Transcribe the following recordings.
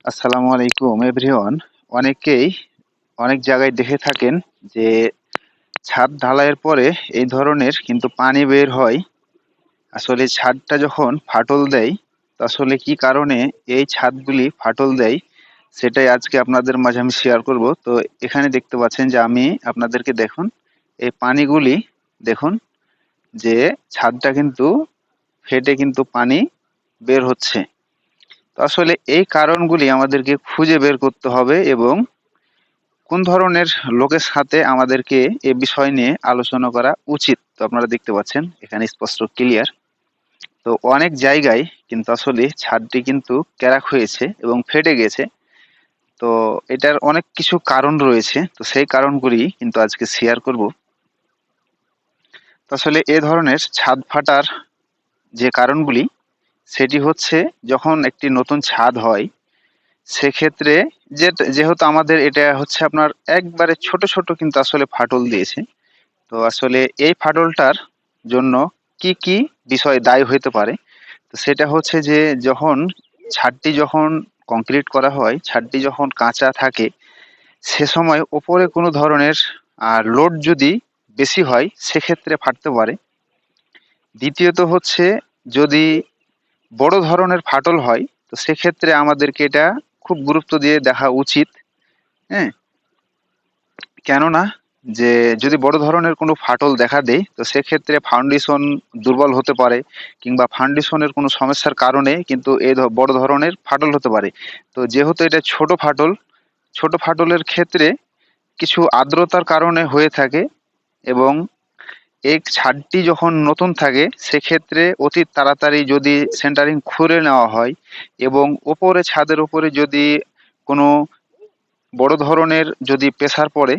আসসালামু আলাইকুম এভরিওয়ান। অনেকেই অনেক জায়গায় দেখে থাকেন যে ছাদ ঢালাইয়ের পরে এই ধরনের কিন্তু পানি বের হয়। আসলে ছাদটা যখন ফাটল দেয়, তো আসলে কি কারণে এই ছাদগুলি ফাটল দেয় সেটাই আজকে আপনাদের মাঝে আমি শেয়ার করব। তো এখানে দেখতে পাচ্ছেন যে আমি আপনাদেরকে দেখুন এই পানিগুলি দেখুন যে ছাদটা কিন্তু ফেটে কিন্তু পানি বের হচ্ছে। তো আসলে এই কারণগুলি আমাদেরকে খুঁজে বের করতে হবে এবং কোন ধরনের লোকের সাথে আমাদেরকে এ বিষয় নিয়ে আলোচনা করা উচিত। তো আপনারা দেখতে পাচ্ছেন এখানে স্পষ্ট ক্লিয়ার। তো অনেক জায়গায় কিন্তু আসলে ছাদটি কিন্তু ক্র্যাক হয়েছে এবং ফেটে গেছে। তো এটার অনেক কিছু কারণ রয়েছে, তো সেই কারণগুলি কিন্তু আজকে শেয়ার করব। তো আসলে এ ধরনের ছাদ ফাটার যে কারণগুলি, সেটি হচ্ছে যখন একটি নতুন ছাদ হয় সেক্ষেত্রে যেহেতু আমাদের এটা হচ্ছে আপনার একবারে ছোট ছোট কিন্তু আসলে ফাটল দিয়েছে। তো আসলে এই ফাটলটার জন্য কি কি বিষয় দায়ী হইতে পারে, তো সেটা হচ্ছে যে যখন ছাদটি যখন কংক্রিট করা হয়, ছাদটি যখন কাঁচা থাকে সে সময় ওপরে কোনো ধরনের লোড যদি বেশি হয় সেক্ষেত্রে ফাটতে পারে। দ্বিতীয়ত হচ্ছে যদি বড় ধরনের ফাটল হয়, তো সেক্ষেত্রে আমাদেরকে এটা খুব গুরুত্ব দিয়ে দেখা উচিত। হ্যাঁ, কেননা যে যদি বড় ধরনের কোনো ফাটল দেখা দেয় তো সেক্ষেত্রে ফাউন্ডেশন দুর্বল হতে পারে, কিংবা ফাউন্ডেশনের কোনো সমস্যার কারণে কিন্তু বড় ধরনের ফাটল হতে পারে। তো যেহেতু এটা ছোট ফাটল, ছোট ফাটলের ক্ষেত্রে কিছু আর্দ্রতার কারণে হয়ে থাকে এবং এই ছাদটি যখন নতুন থাকে সেক্ষেত্রে অতি তাড়াতাড়ি যদি সেন্টারিং খুঁড়ে নেওয়া হয় এবং ওপরে ছাদের উপরে যদি কোনো বড় ধরনের যদি প্রেসার পড়ে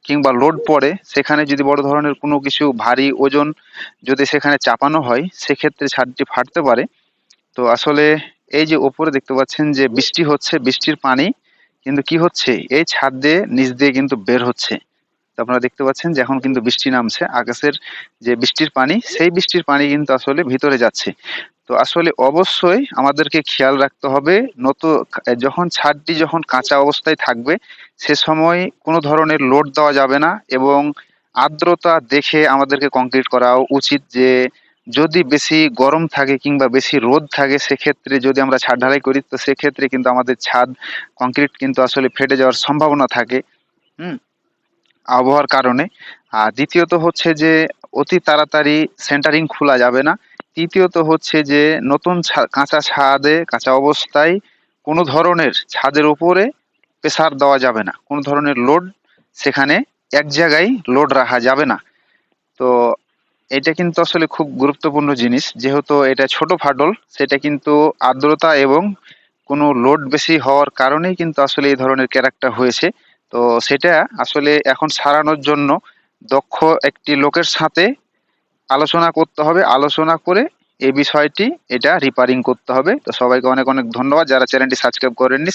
কিংবা লোড পড়ে, সেখানে যদি বড় ধরনের কোনো কিছু ভারী ওজন যদি সেখানে চাপানো হয় সেক্ষেত্রে ছাদটি ফাটতে পারে। তো আসলে এই যে ওপরে দেখতে পাচ্ছেন যে বৃষ্টি হচ্ছে, বৃষ্টির পানি কিন্তু কি হচ্ছে এই ছাদ দিয়ে নিচ দিয়ে কিন্তু বের হচ্ছে। তো আপনারা দেখতে পাচ্ছেন যে এখন কিন্তু বৃষ্টি নামছে, আকাশের যে বৃষ্টির পানি সেই বৃষ্টির পানি কিন্তু আসলে ভিতরে যাচ্ছে। তো আসলে অবশ্যই আমাদেরকে খেয়াল রাখতে হবে যখন ছাদটি যখন কাঁচা অবস্থায় থাকবে সে সময় কোনো ধরনের লোড দেওয়া যাবে না এবং আর্দ্রতা দেখে আমাদেরকে কংক্রিট করা উচিত। যে যদি বেশি গরম থাকে কিংবা বেশি রোদ থাকে সেক্ষেত্রে যদি আমরা ছাদ ঢালাই করি তো সেক্ষেত্রে কিন্তু আমাদের ছাদ কংক্রিট কিন্তু আসলে ফেটে যাওয়ার সম্ভাবনা থাকে। হুম, আবহাওয়ার কারণে। আর দ্বিতীয়ত হচ্ছে যে অতি তাড়াতাড়ি সেন্টারিং খোলা যাবে না। তৃতীয়ত হচ্ছে যে নতুন কাঁচা ছাদে কাঁচা অবস্থায় কোনো ধরনের ছাদের উপরে প্রেসার দেওয়া যাবে না, কোনো ধরনের লোড সেখানে এক জায়গায় লোড রাখা যাবে না। তো এটা কিন্তু আসলে খুব গুরুত্বপূর্ণ জিনিস, যেহেতু এটা ছোট ফাটল সেটা কিন্তু আর্দ্রতা এবং কোনো লোড বেশি হওয়ার কারণেই কিন্তু আসলে এই ধরনের ক্যারেক্টার হয়েছে। তো সেটা আসলে এখন সারানোর জন্য দক্ষ একটি লোকের সাথে আলোচনা করতে হবে, আলোচনা করে এই বিষয়টি এটা রিপেয়ারিং করতে হবে। তো সবাইকে অনেক অনেক ধন্যবাদ, যারা চ্যানেলটি সাবস্ক্রাইব করেননি